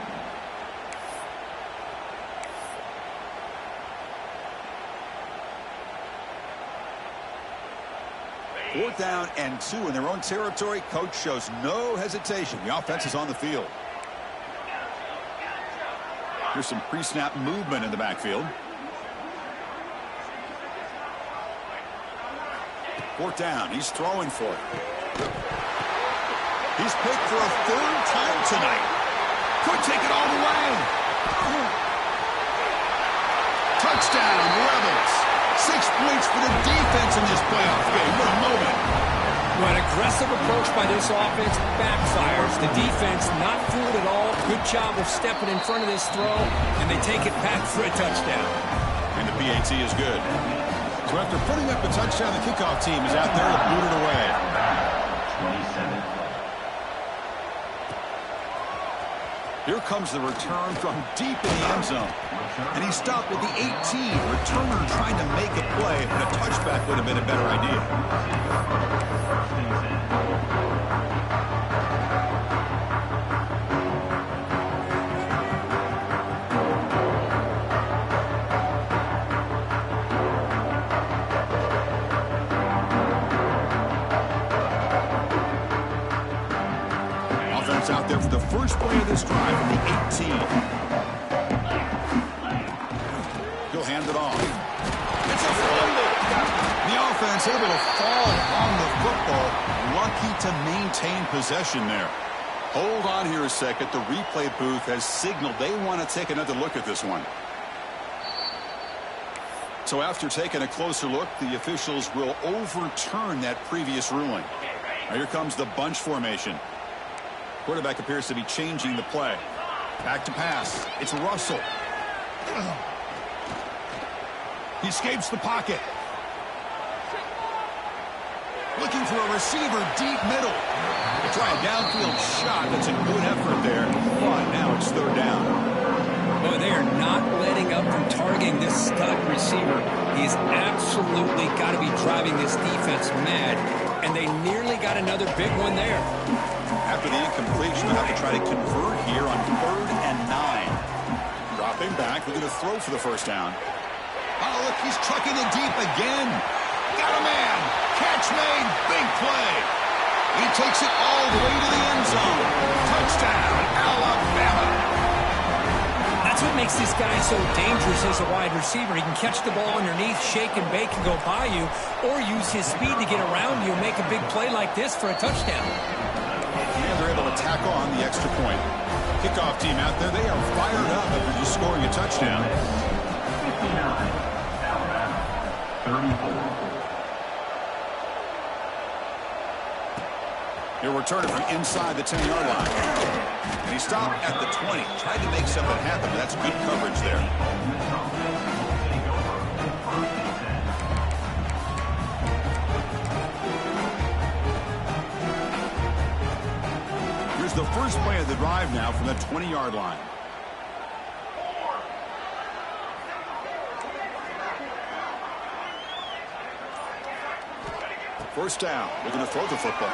4th down and 2 in their own territory. Coach shows no hesitation. The offense is on the field. Here's some pre-snap movement in the backfield. 4th down. He's throwing for it. He's picked for a 3rd time tonight. Could take it all the way. Touchdown, Rebels. 6 points for the defense in this playoff game. What a moment. Well, an aggressive approach by this offense backfires. The defense not fooled at all. Good job of stepping in front of this throw, and they take it back for a touchdown. And the PAT is good. So after putting up a touchdown, the kickoff team is out there to boot it away. 27. Here comes the return from deep in the end zone. And he stopped at the 18. Returner trying to make a play, but a touchback would have been a better idea. Offense out there for the first play of this drive from the 18. He'll hand it off. It's a fumble. The offense able to fall on the football. Lucky to maintain possession there. Hold on here a second. The replay booth has signaled they want to take another look at this one. So after taking a closer look, the officials will overturn that previous ruling. Now here comes the bunch formation. Quarterback appears to be changing the play. Back to pass. It's Russell. He escapes the pocket. Looking for a receiver deep middle. They try a downfield shot. That's a good effort there. But now it's 3rd down. Boy, they are not letting up from targeting this stud receiver. He's absolutely got to be driving this defense mad. And they nearly got another big one there. After the incompletion, they'll have to try to convert here on 3rd and 9. Dropping back, looking to throw for the 1st down. Oh, look, he's trucking it deep again. Got a man. Catch made. Big play. He takes it all the way to the end zone. Touchdown, Alabama. That's what makes this guy so dangerous as a wide receiver. He can catch the ball underneath, shake and bake and go by you, or use his speed to get around you and make a big play like this for a touchdown. And they're able to tack on the extra point. Kickoff team out there, they are fired up after just scoring a touchdown. 59, Alabama, 34. He'll return it from inside the 10-yard line. And he stopped at the 20. Tried to make something happen, but that's good coverage there. Here's the first play of the drive now from the 20-yard line. First down. They're going to throw the football.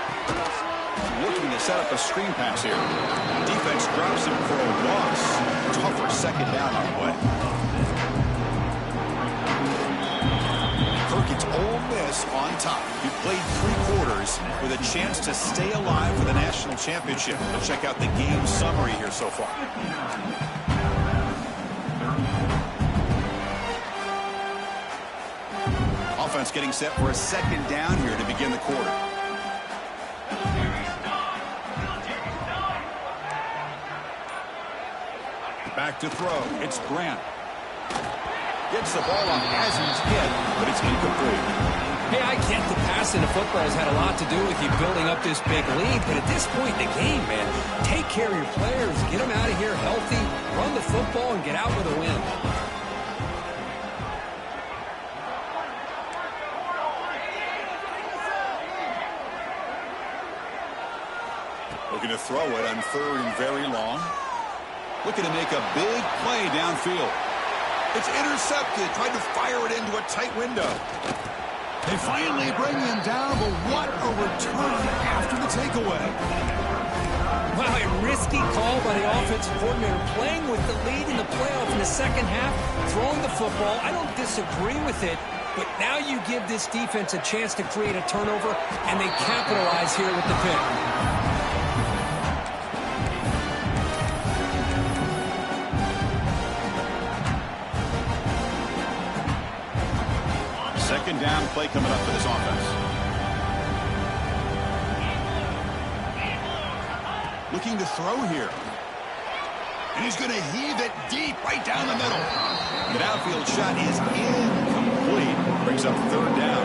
Looking to set up a screen pass here. Defense drops him for a loss. Tougher 2nd down on the way. Kirk, it's Ole Miss on top. He played 3 quarters with a chance to stay alive for the national championship. We'll check out the game summary here so far. Offense getting set for a 2nd down here to begin the quarter. Back to throw. It's Grant. Gets the ball off as he's hit, but it's incomplete. Hey, I get the passing of football has had a lot to do with you building up this big lead, but at this point in the game, man, take care of your players, get them out of here healthy, run the football, and get out with a win. Looking to throw it on 3rd and very long. Looking to make a big play downfield. It's intercepted. Tried to fire it into a tight window. They finally bring him down, but what a return after the takeaway. Wow, a risky call by the offensive coordinator, playing with the lead in the playoff in the 2nd half, throwing the football. I don't disagree with it, But now you give this defense a chance to create a turnover, and they capitalize here with the pick. Second down play coming up for this offense. Looking to throw here. And he's going to heave it deep right down the middle. The downfield shot is incomplete. Brings up third down.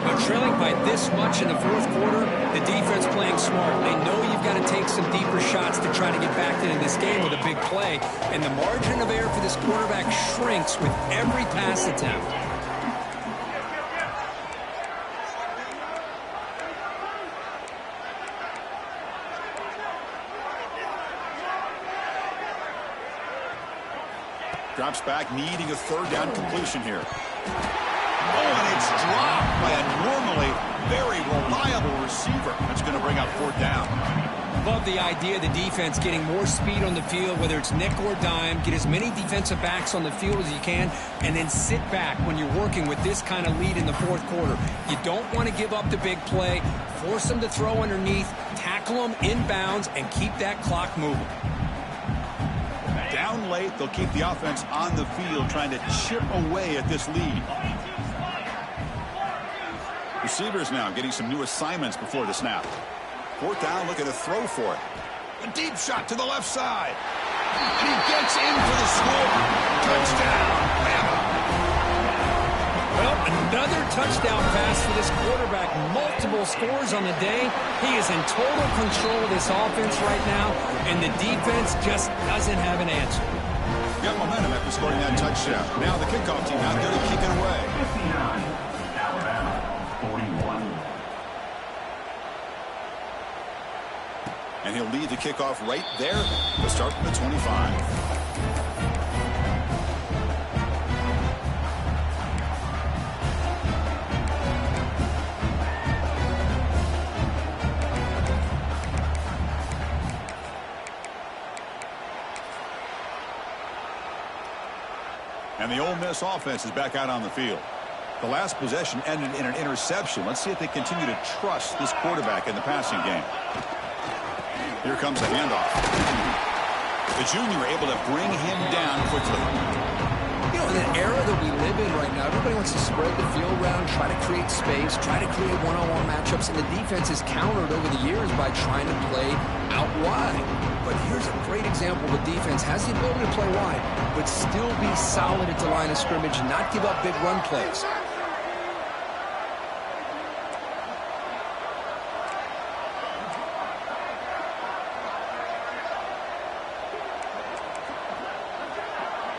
Well, trailing by this much in the fourth quarter, the defense playing smart. They know you've got to take some deeper shots to try to get back into this game with a big play. And the margin of error for this quarterback shrinks with every pass attempt. Drops back, needing a third down completion here. Oh, and it's dropped by a normally very reliable receiver. That's going to bring up fourth down. Love the idea of the defense getting more speed on the field, whether it's nickel or dime. Get as many defensive backs on the field as you can, and then sit back when you're working with this kind of lead in the fourth quarter. You don't want to give up the big play. Force them to throw underneath, tackle them inbounds, and keep that clock moving. Down late, they'll keep the offense on the field trying to chip away at this lead. Receivers now getting some new assignments before the snap. Fourth down, looking to throw for it. A deep shot to the left side. And he gets in for the score. Touchdown, Bama. Well, another touchdown pass for this quarterback. Multiple scores on the day. He is in total control of this offense right now, and the defense just doesn't have an answer. Got momentum after scoring that touchdown. Now the kickoff team out there to kick it away. 59, Alabama, 41. And he'll lead the kickoff right there to start from the 25. And the Ole Miss offense is back out on the field. The last possession ended in an interception. Let's see if they continue to trust this quarterback in the passing game. Here comes the handoff. The junior able to bring him down quickly. You know, in the era that we live in right now, everybody wants to spread the field around, try to create space, try to create one-on-one matchups, and the defense is countered over the years by trying to play out wide. But here's a great example of a defense has the ability to play wide, but still be solid at the line of scrimmage and not give up big run plays.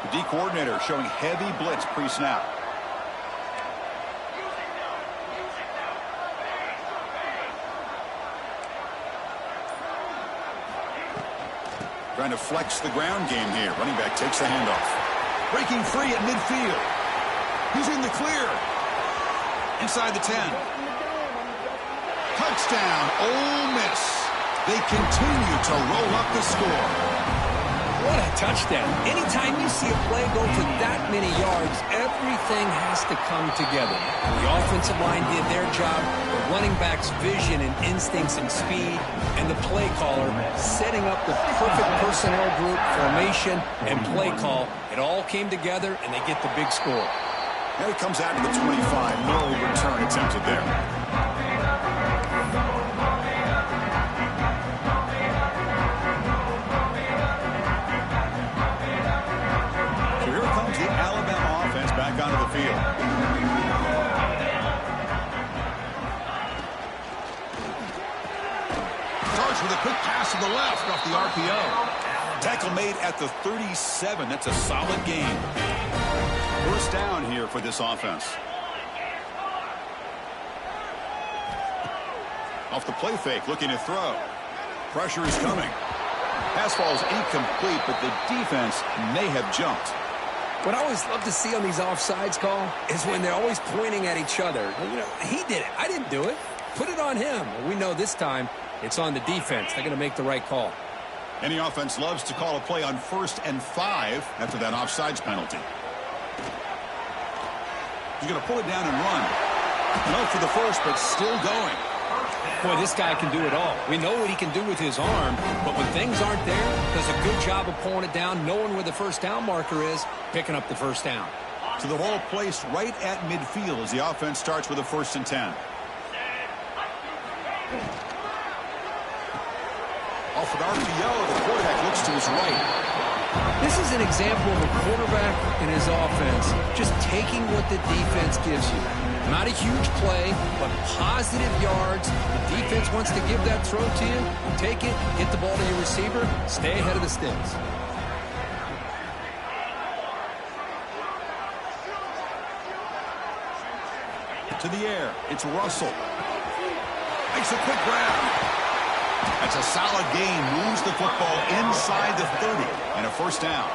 The D coordinator showing heavy blitz pre-snap. Trying to flex the ground game here. Running back takes the handoff. Breaking free at midfield. He's in the clear. Inside the 10. Touchdown, Ole Miss. They continue to roll up the score. What a touchdown. Anytime you see a play go for that many yards, everything has to come together. The offensive line did their job, the running back's vision and instincts and speed, and the play caller setting up the perfect personnel group, formation, and play call. It all came together, and they get the big score. And it comes out to the 25. No return attempted there. The Alabama offense back onto the field. Charged with a quick pass to the left off the RPO. Tackle made at the 37. That's a solid gain. First down here for this offense. Off the play fake, looking to throw. Pressure is coming. Pass falls incomplete, but the defense may have jumped. What I always love to see on these offsides call is when they're always pointing at each other. You know, he did it. I didn't do it. Put it on him. Well, we know this time it's on the defense. They're going to make the right call. Any offense loves to call a play on 1st and 5 after that offsides penalty. He's going to pull it down and run. No for the first, but still going. Boy, this guy can do it all. We know what he can do with his arm, but when things aren't there, does a good job of pulling it down, knowing where the first down marker is, picking up the first down. So the ball placed right at midfield as the offense starts with a 1st and 10. Off an RPO, the quarterback looks to his right. This is an example of a quarterback and his offense just taking what the defense gives you. Not a huge play, but positive yards. The defense wants to give that throw to you. Take it, get the ball to your receiver, stay ahead of the sticks. To the air, it's Russell. Makes a quick grab. That's a solid gain. Moves the football inside the 30 and a 1st down.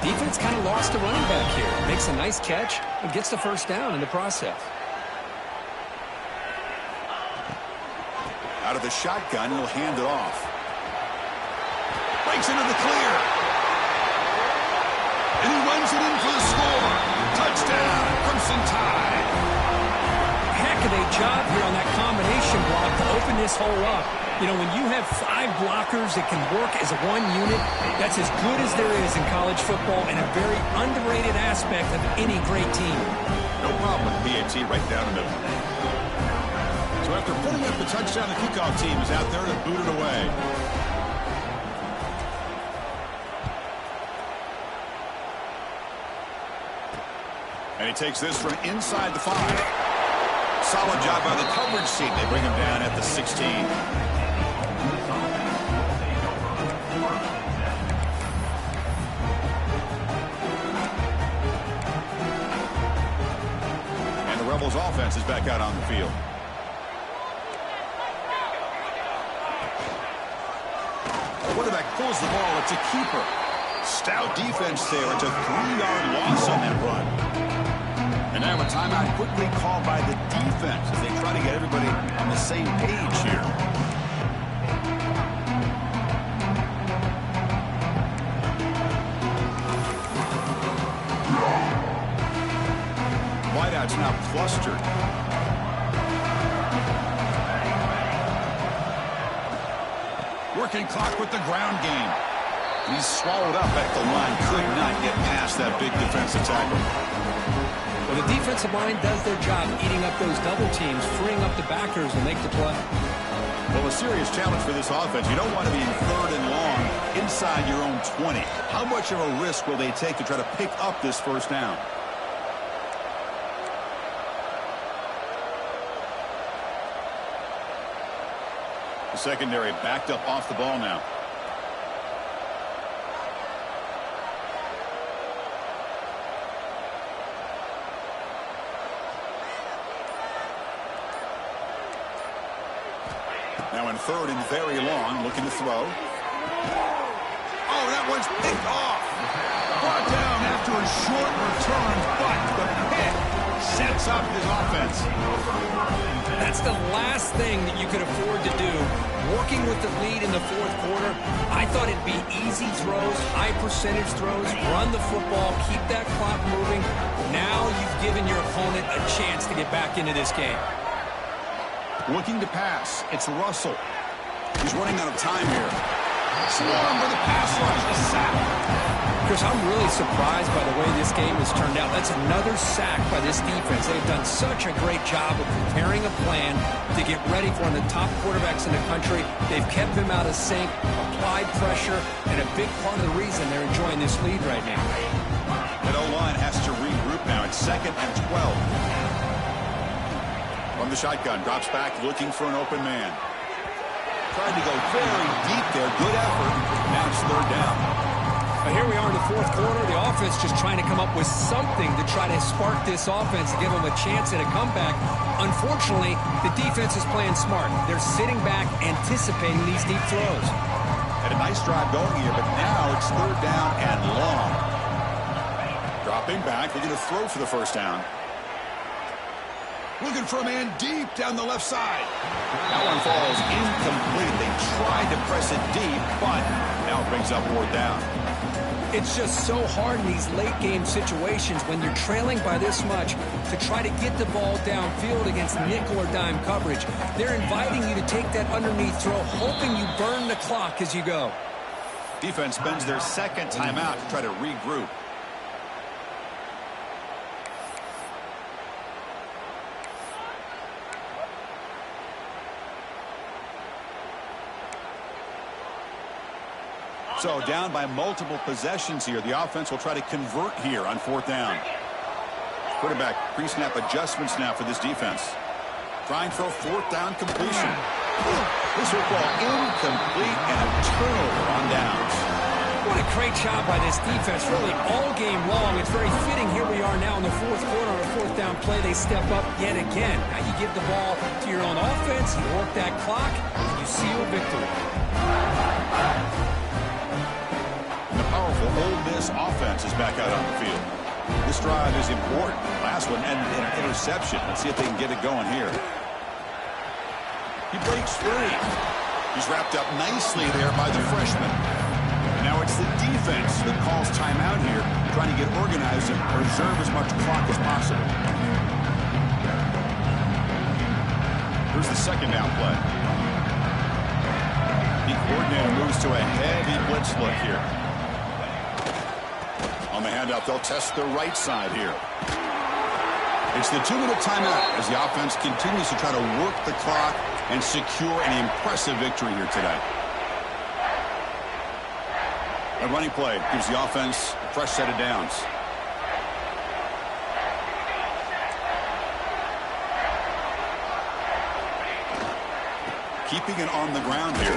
Defense kind of lost the running back here. Makes a nice catch and gets the 1st down in the process. Out of the shotgun, he'll hand it off. Breaks into the clear. And he runs it in for the score. Touchdown, Crimson Tide. Heck of a job here on that combination block to open this hole up. You know, when you have 5 blockers that can work as one unit, that's as good as there is in college football and a very underrated aspect of any great team. No problem with PAT right down the middle. So after putting up the touchdown, the kickoff team is out there to boot it away. And he takes this from inside the 5. Solid job by the coverage team. They bring him down at the 16. And the Rebels offense is back out on the field. Quarterback pulls the ball. It's a keeper. Stout defense there. It's a 3-yard loss on that run. And now a timeout quickly called by the defense as they try to get everybody on the same page here. Wideout's now clustered. Working clock with the ground game. He's swallowed up at the line. Could not get past that big defensive tackle. Well, the defensive line does their job eating up those double teams, freeing up the backers to make the play. Well, a serious challenge for this offense. You don't want to be in 3rd and long inside your own 20. How much of a risk will they take to try to pick up this 1st down? The secondary backed up off the ball now. Now in 3rd and very long, looking to throw. Oh, that one's picked off. Brought down after a short return, but the pick sets up his offense. That's the last thing that you could afford to do. Working with the lead in the 4th quarter, I thought it'd be easy throws, high percentage throws, run the football, keep that clock moving. Now you've given your opponent a chance to get back into this game. Looking to pass. It's Russell. He's running out of time here. Swarm with a pass rush. A sack. Chris, I'm really surprised by the way this game has turned out. That's another sack by this defense. They've done such a great job of preparing a plan to get ready for one of the top quarterbacks in the country. They've kept him out of sync, applied pressure, and a big part of the reason they're enjoying this lead right now. That O-line has to regroup now. It's 2nd and 12. From the shotgun, drops back, looking for an open man. Tried to go very deep there. Good effort. Now it's 3rd down. But here we are in the 4th quarter. The offense just trying to come up with something to try to spark this offense, to give them a chance at a comeback. Unfortunately, the defense is playing smart. They're sitting back, anticipating these deep throws. Had a nice drive going here, but now it's 3rd down and long. Dropping back, looking to throw for the 1st down. Looking for a man deep down the left side. That one falls incomplete. They tried to press it deep, but now it brings up 4th down. It's just so hard in these late-game situations when you're trailing by this much to try to get the ball downfield against nickel or dime coverage. They're inviting you to take that underneath throw, hoping you burn the clock as you go. Defense spends their second timeout to try to regroup. So down by multiple possessions here. The offense will try to convert here on fourth down. Quarterback pre-snap adjustments now for this defense. Trying for a fourth down completion. This will fall incomplete and a turnover on downs. What a great job by this defense, really all game long. It's very fitting. Here we are now in the fourth quarter on a fourth down play. They step up yet again. Now you give the ball to your own offense, you work that clock, and you seal a victory. The powerful Ole Miss offense is back out on the field. This drive is important. Last one ended in an interception. Let's see if they can get it going here. He breaks free. He's wrapped up nicely there by the freshman. Now it's the defense that calls timeout here, trying to get organized and preserve as much clock as possible. Here's the second down play. The coordinator moves to a heavy blitz look here. On the handoff, they'll test the right side here. It's the 2-minute timeout as the offense continues to try to work the clock and secure an impressive victory here today. A running play gives the offense a fresh set of downs. Keeping it on the ground here.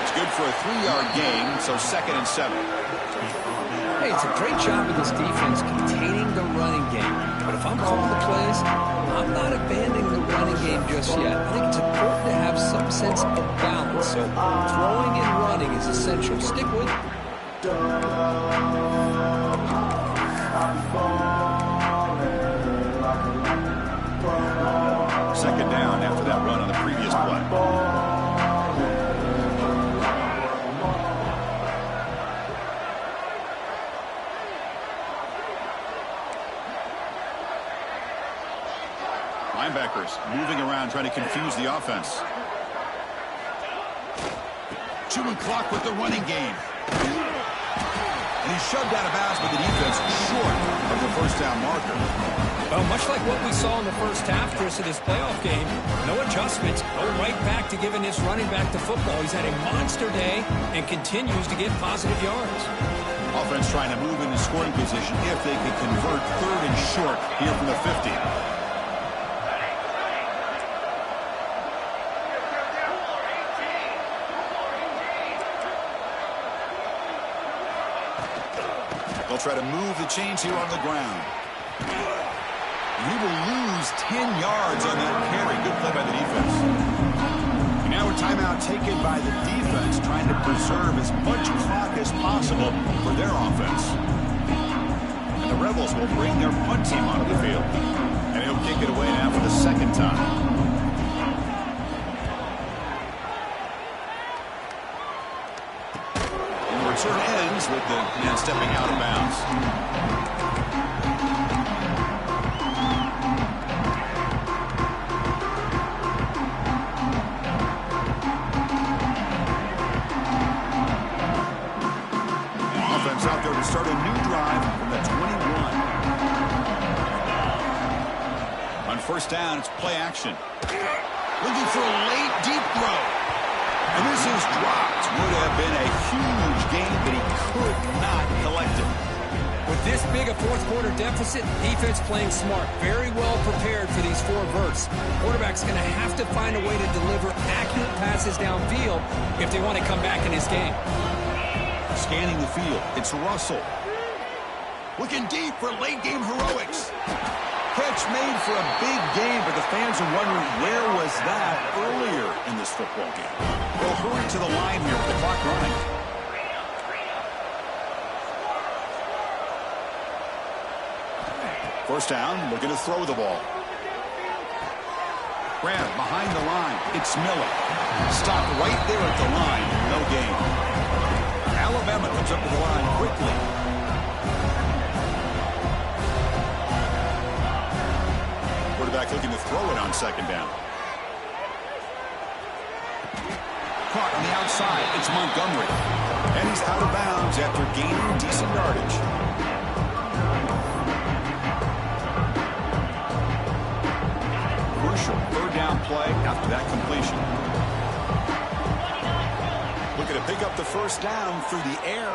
It's good for a 3-yard gain, so 2nd and 7. Hey, it's a great job of this defense containing the running game. But if I'm calling the plays, I'm not abandoning the running game just yet. I think it's important to have some sense of balance. So throwing and running is essential. Stick with it. Second down after that run on the previous play. Linebackers moving around, trying to confuse the offense. Chewing clock with the running game. And he's shoved out of bounds with the defense short of the first down marker. Well, much like what we saw in the first half, Chris, of this playoff game, no adjustments, go right back to giving this running back the football. He's had a monster day and continues to get positive yards. Offense trying to move into scoring position if they can convert 3rd and short here from the 50. They'll try to move the chains here on the ground. He will lose 10 yards on that carry. Good play by the defense. And now a timeout taken by the defense, trying to preserve as much clock as possible for their offense. And the Rebels will bring their punt team onto the field. And he'll kick it away now for the second time. Return ends with the man stepping out of bounds. Offense out there to start a new drive from the 21. On first down, it's play action. Looking for a late deep throw. And this is dropped. Would have been a huge gain, but he could not collect it. With this big a fourth quarter deficit, defense playing smart. Very well prepared for these 4 verts. Quarterback's going to have to find a way to deliver accurate passes downfield if they want to come back in this game. Scanning the field, it's Russell. Looking deep for late game heroics. Catch made for a big game, but the fans are wondering where was that earlier in this football game. They'll hurry to the line here with the clock running. First down, looking to throw the ball. Grab behind the line. It's Miller. Stop right there at the line. No gain. Alabama comes up to the line quickly. Quarterback looking to throw it on second down. Caught on the outside. It's Montgomery. And he's out of bounds after gaining decent yardage. Crucial third down play after that completion. Looking to pick up the first down through the air.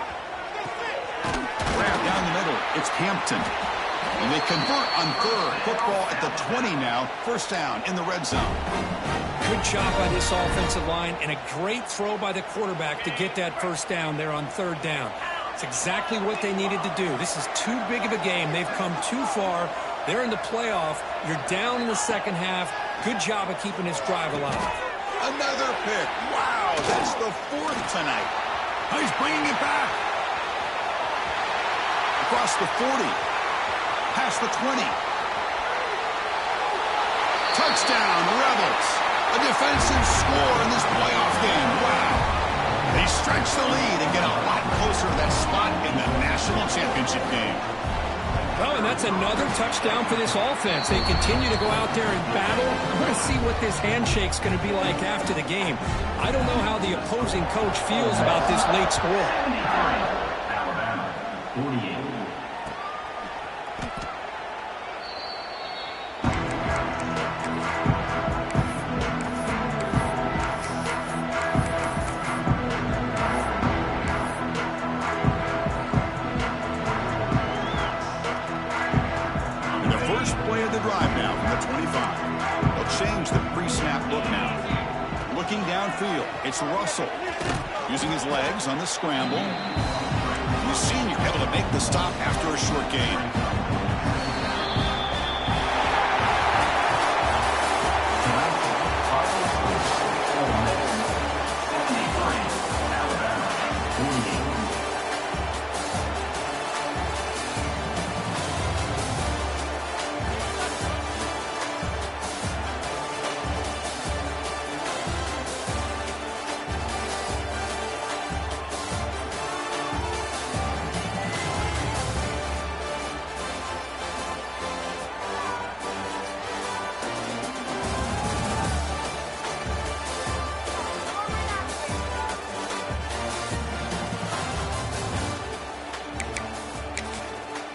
Grab down the middle. It's Hampton. And they convert on third. Football at the 20 now. First down in the red zone. Good job by this offensive line and a great throw by the quarterback to get that first down there on third down. It's exactly what they needed to do. This is too big of a game. They've come too far. They're in the playoff. You're down in the second half. Good job of keeping this drive alive. Another pick. Wow, that's the fourth tonight. Oh, he's bringing it back. Across the 40. Past the 20. Touchdown, Rebels. A defensive score in this playoff game. Wow. They stretch the lead and get a lot closer to that spot in the national championship game. Well, and that's another touchdown for this offense. They continue to go out there and battle. I want to see what this handshake's going to be like after the game. I don't know how the opposing coach feels about this late score. Alabama, 48. Drive now from the 25. They'll change the pre-snap look now. Looking downfield, it's Russell. Using his legs on the scramble. The senior able to make the stop after a short gain.